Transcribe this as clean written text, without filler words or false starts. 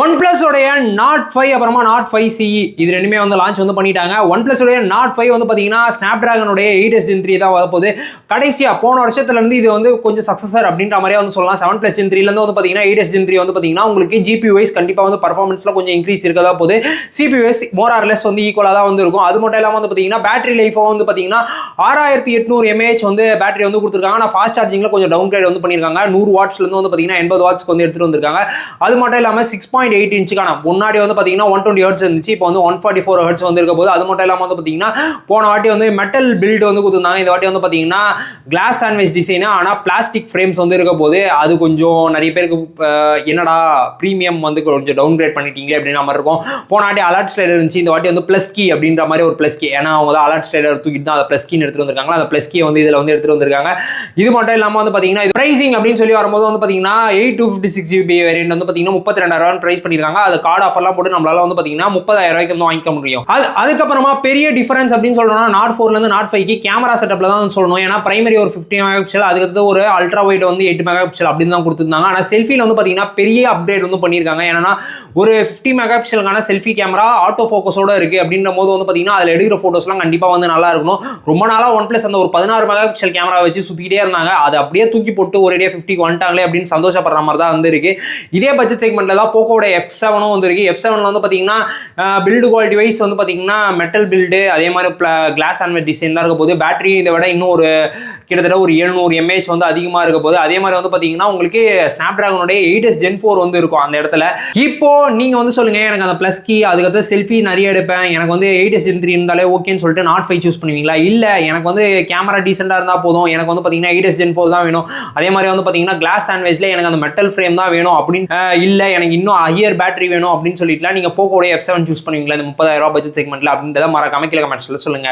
OnePlus உடைய Nord 5 அப்புறமா Nord 5 CE இது ரெண்டுமே வந்து லான்ச் வந்து பண்ணிட்டாங்க. OnePlus உடைய Nord 5 வந்து பாத்தீங்கன்னா Snapdragon உடைய 8s Gen 3 தான் வரப்போகுது. கடைசியா போன வருஷத்துல இருந்து இது வந்து கொஞ்சம் சக்சஸர் அப்படின்ற மாதிரியே வந்து சொல்லலாம். 7 Plus Gen 3 ல இருந்து வந்து பாத்தீங்கன்னா 8s Gen 3 வந்து பாத்தீங்கன்னா உங்களுக்கு GPU வைஸ் கண்டிப்பா வந்து பர்ஃபார்மன்ஸ்ல கொஞ்சம் இன்க்ரீஸ் இருக்கதா போகுது. CPU wise more or less வந்து ஈக்குவலா தான் வந்து இருக்கும். அது மட்டும் இல்லாம வந்து பாத்தீங்கன்னா பேட்டரி லைஃப் வந்து பாத்தீங்கன்னா 6800 mAh வந்து பேட்டரி வந்து கொடுத்துருக்காங்க. ஆனா ஃபாஸ்ட் சார்ஜிங்ல கொஞ்சம் டவுன் கிரேட் வந்து பண்ணிருக்காங்க. 100 வாட்ஸ்ல இருந்து வந்து பாத்தீங்கன்னா 80 வாட்ஸ்க்கு வந்து எடுத்துட்டு வந்திருக்காங்க. அது மட்டும் இல்லாம 6.8 இன்ச்சுக்கான முன்னாடி வந்து பாத்தீங்கன்னா 120 ஹெர்ட்ஸ் இருந்துச்சு, இப்போ வந்து 144 ஹெர்ட்ஸ் வந்து இருக்க போது. அது மட்டும் இல்லாம வந்து பாத்தீங்கன்னா போன வாட்டி வந்து மெட்டல் பில்ட் வந்து கொடுத்துருந்தாங்க. இந்த வாட்டி வந்து பாத்தீங்கன்னா கிளாஸ் சாண்ட்விச் டிசைன், ஆனா பிளாஸ்டிக் ஃப்ரேம்ஸ் வந்து இருக்க போது. அது கொஞ்சம் நிறைய பேருக்கு என்னடா பிரீமியம் வந்து கொஞ்சம் டவுன் கிரேட் பண்ணிட்டீங்களே அப்படின்ற மாதிரி இருக்கும். போன வாட்டி அலர்ட் ஸ்லைடர் இருந்துச்சு, இந்த வாட்டி வந்து பிளஸ் கீ அப்படின்ற மாதிரி ஒரு பிளஸ் கீ, ஏன்னா அவங்க தான் அலர்ட் ஸ்லைடர் தூக்கிட்டு தான் அதை பிளஸ் கீன்னு எடுத்துட்டு வந்திருக்காங்க. அந்த பிளஸ் கீ வந்து இதுல வந்து எடுத்துட்டு வந்திருக்காங்க. இது மட்டும் இல்லாம வந்து பாத்தீங்கன்னா பிரைசிங் அப்படின்னு சொல்லி வரும்போது வந்து பாத்தீங்கன்னா 8256GB வேரியன்ட் வந்து பாத்தீங்கன்னா 32,000 பிரைஸ் பண்ணிருக்காங்க. அது கார்டு ஆஃபர்லாம் போட்டு நம்மளால வந்து பாத்தீங்கன்னா 30,000 வந்து வாங்கிக்க முடியும். அதுக்கப்புறமா பெரிய டிஃபரன்ஸ் அப்படின்னு சொல்லணும்னா Nord 4ல இருந்து Nord 5 கேமரா செட்டப்ல தான் சொல்லணும். ஏன்னா பிரைமரி ஒரு 50 மெகாபிக்சல், அதுக்கு ஒரு அல்ட்ரா வைட் வந்து 8 மெகாபிக்சல் அப்படின்னு தான் கொடுத்துருந்தாங்க. ஆனா செல்ஃபில வந்து பாத்தீங்கன்னா பெரிய அப்டேட் வந்து பண்ணிருக்காங்க. ஏன்னா ஒரு 50 மெகாபிக்சலுக்கான செல்ஃபி கேமரா ஆட்டோ ஃபோக்கஸோட இருக்கு அப்படின்ற போது வந்து பாத்தீங்கன்னா அதுல எடுக்கிற போட்டோஸ்லாம் கண்டிப்பா வந்து நல்லா இருக்கணும். ரொம்ப நாளா OnePlus அந்த ஒரு 16 மெகாபிக்சல் கேமரா வச்சு சுத்திட்டே இருந்தாங்க. அதை அப்படியே தூக்கி போட்டு ஒரேடியா 50 வந்துட்டாங்களே அப்படின்னு சந்தோஷப்படுற மாதிரி தான் வந்து இருக்கு. இதே பட்ஜெட் செக்மெண்ட்ல தான் போக்கோட F7 வந்து இருக்கு. F7ல வந்து பாத்தீங்கன்னா பில்டு குவாலிட்டி வைஸ் வந்து பாத்தீங்கன்னா மெட்டல் பில்டு, அதே மாதிரி கிளாஸ் சாண்ட்விச் டிசைன் தான் இருக்க போது. பேட்டரி இதை விட இன்னும் ஒரு கிட்டத்தட்ட ஒரு 700 mAh வந்து அதிகமா இருக்க போது. அதே மாதிரி வந்து பாத்தீங்கன்னா உங்களுக்கு ஸ்னாப்டிராகனுடைய 8s Gen 4 வந்து இருக்கும் அந்த இடத்துல. இப்போ நீங்க வந்து சொல்லுங்க, எனக்கு அந்த பிளஸ் கீ அதுக்கடுத்து செல்ஃபி நிறைய எடுப்பேன், எனக்கு வந்து 8s Gen 3 இருந்தாலே ஓகேன்னு சொல்லிட்டு Nord 5 சூஸ் பண்ணுவீங்களா? இல்ல எனக்கு வந்து கேமரா டீசெண்டா இருந்தா போதும், எனக்கு வந்து பாத்தீங்கன்னா 8s Gen 4 தான் வேணும், அதே மாதிரி வந்து பாத்தீங்கன்னா கிளாஸ் சாண்ட்விச்ல எனக்கு அந்த மெட்டல் ஃப்ரேம் தான் வேணும் அப்படின்னு இல்ல எனக்கு இன்னும் ஹையர் பேட்டரி வேணும் அப்படின்னு சொல்லிட்டுலாம் நீங்க போக்கோட F7 சூஸ் பண்ணுவீங்களா இந்த 30,000 பட்ஜெட் செக்மெண்ட்ல அப்படின்றத மறக்காம கீழே கமெண்ட்ஸ்ல சொல்லுங்க.